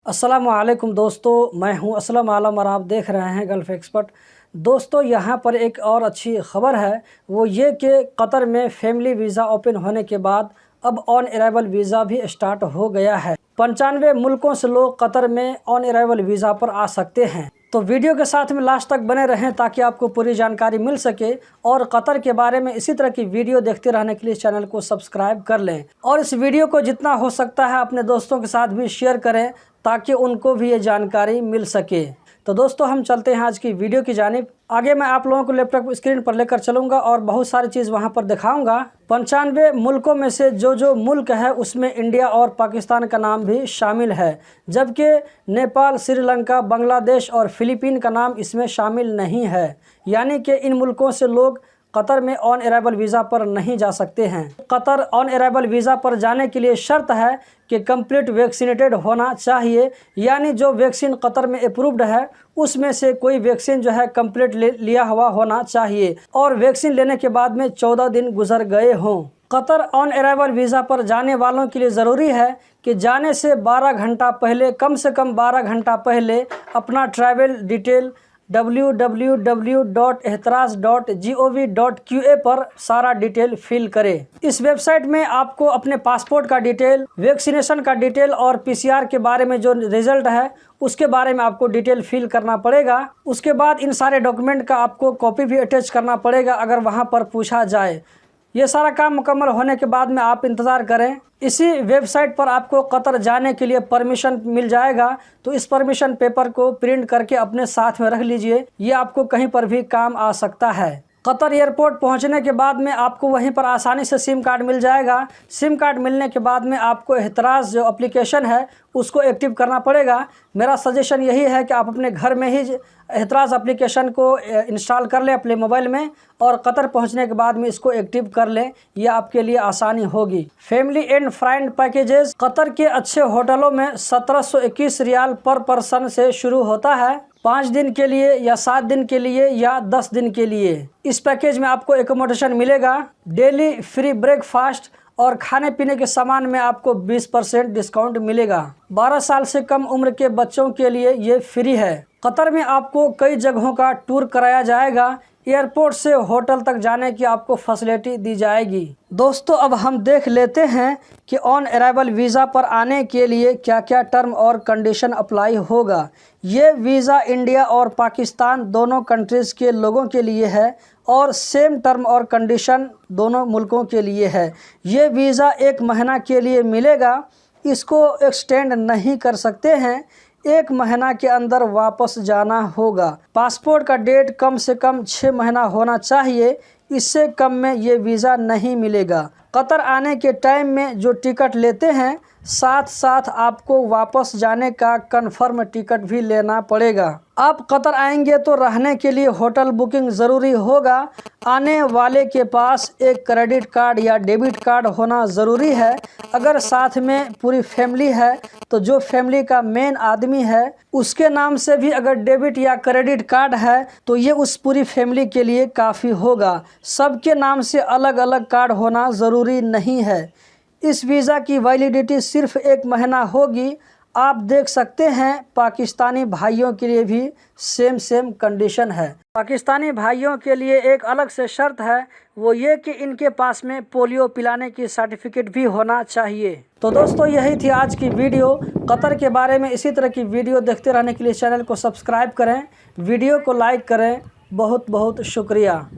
अस्सलामुअलैकुम दोस्तों, मैं हूं असलम आलम और आप देख रहे हैं गल्फ़ एक्सपर्ट। दोस्तों, यहां पर एक और अच्छी ख़बर है, वो ये कि कतर में फैमिली वीज़ा ओपन होने के बाद अब ऑन अराइवल वीज़ा भी स्टार्ट हो गया है। 95 मुल्कों से लोग कतर में ऑन अराइवल वीज़ा पर आ सकते हैं। तो वीडियो के साथ में लास्ट तक बने रहें ताकि आपको पूरी जानकारी मिल सके, और कतर के बारे में इसी तरह की वीडियो देखते रहने के लिए चैनल को सब्सक्राइब कर लें और इस वीडियो को जितना हो सकता है अपने दोस्तों के साथ भी शेयर करें ताकि उनको भी ये जानकारी मिल सके। तो दोस्तों, हम चलते हैं आज की वीडियो की जानिब। आगे मैं आप लोगों को लैपटॉप स्क्रीन पर लेकर चलूँगा और बहुत सारी चीज़ वहां पर दिखाऊंगा। 95 मुल्कों में से जो मुल्क है उसमें इंडिया और पाकिस्तान का नाम भी शामिल है, जबकि नेपाल, श्रीलंका, बांग्लादेश और फिलीपीन का नाम इसमें शामिल नहीं है। यानी कि इन मुल्कों से लोग कतर में ऑन अराइवल वीज़ा पर नहीं जा सकते हैं। कतर ऑन अराइवल वीज़ा पर जाने के लिए शर्त है कि कंप्लीट वैक्सीनेटेड होना चाहिए, यानी जो वैक्सीन कतर में अप्रूव्ड है उसमें से कोई वैक्सीन जो है कंप्लीट लिया हुआ होना चाहिए और वैक्सीन लेने के बाद में 14 दिन गुजर गए हों। कतर ऑन अराइवल वीज़ा पर जाने वालों के लिए ज़रूरी है कि जाने से 12 घंटा पहले, कम से कम 12 घंटा पहले अपना ट्रैवल डिटेल www.ehtaraz.gov.qa पर सारा डिटेल फिल करें। इस वेबसाइट में आपको अपने पासपोर्ट का डिटेल, वैक्सीनेशन का डिटेल और पीसीआर के बारे में जो रिजल्ट है उसके बारे में आपको डिटेल फिल करना पड़ेगा। उसके बाद इन सारे डॉक्यूमेंट का आपको कॉपी भी अटैच करना पड़ेगा अगर वहां पर पूछा जाए। ये सारा काम मुकम्मल होने के बाद में आप इंतज़ार करें। इसी वेबसाइट पर आपको कतर जाने के लिए परमिशन मिल जाएगा, तो इस परमिशन पेपर को प्रिंट करके अपने साथ में रख लीजिए, ये आपको कहीं पर भी काम आ सकता है। कतर एयरपोर्ट पहुंचने के बाद में आपको वहीं पर आसानी से सिम कार्ड मिल जाएगा। सिम कार्ड मिलने के बाद में आपको एहतराज़ जो एप्लीकेशन है उसको एक्टिव करना पड़ेगा। मेरा सजेशन यही है कि आप अपने घर में ही एहतराज़ एप्लीकेशन को इंस्टॉल कर लें अपने मोबाइल में और कतर पहुंचने के बाद में इसको एक्टिव कर लें, यह आपके लिए आसानी होगी। Family and friend packages Qatar के अच्छे होटलों में 1721 रियाल पर पर्सन से शुरू होता है, 5 दिन के लिए या 7 दिन के लिए या 10 दिन के लिए। इस पैकेज में आपको एकोमोडेशन मिलेगा, डेली फ्री ब्रेकफास्ट और खाने पीने के सामान में आपको 20% डिस्काउंट मिलेगा। 12 साल से कम उम्र के बच्चों के लिए ये फ्री है। कतर में आपको कई जगहों का टूर कराया जाएगा। एयरपोर्ट से होटल तक जाने की आपको फैसिलिटी दी जाएगी। दोस्तों, अब हम देख लेते हैं कि ऑन अराइवल वीज़ा पर आने के लिए क्या क्या टर्म और कंडीशन अप्लाई होगा। ये वीज़ा इंडिया और पाकिस्तान दोनों कंट्रीज़ के लोगों के लिए है और सेम टर्म और कंडीशन दोनों मुल्कों के लिए है। ये वीज़ा 1 महीना के लिए मिलेगा, इसको एक्सटेंड नहीं कर सकते हैं। 1 महीना के अंदर वापस जाना होगा। पासपोर्ट का डेट कम से कम 6 महीना होना चाहिए, इससे कम में ये वीज़ा नहीं मिलेगा। कतर आने के टाइम में जो टिकट लेते हैं साथ साथ आपको वापस जाने का कंफर्म टिकट भी लेना पड़ेगा। आप कतर आएंगे तो रहने के लिए होटल बुकिंग ज़रूरी होगा। आने वाले के पास एक क्रेडिट कार्ड या डेबिट कार्ड होना ज़रूरी है। अगर साथ में पूरी फैमिली है तो जो फैमिली का मेन आदमी है उसके नाम से भी अगर डेबिट या क्रेडिट कार्ड है तो ये उस पूरी फैमिली के लिए काफ़ी होगा। सबके नाम से अलग अलग कार्ड होना ज़रूरी नहीं है। इस वीज़ा की वैलिडिटी सिर्फ 1 महीना होगी। आप देख सकते हैं पाकिस्तानी भाइयों के लिए भी सेम कंडीशन है। पाकिस्तानी भाइयों के लिए एक अलग से शर्त है, वो ये कि इनके पास में पोलियो पिलाने की सर्टिफिकेट भी होना चाहिए। तो दोस्तों, यही थी आज की वीडियो। कतर के बारे में इसी तरह की वीडियो देखते रहने के लिए चैनल को सब्सक्राइब करें, वीडियो को लाइक करें। बहुत बहुत शुक्रिया।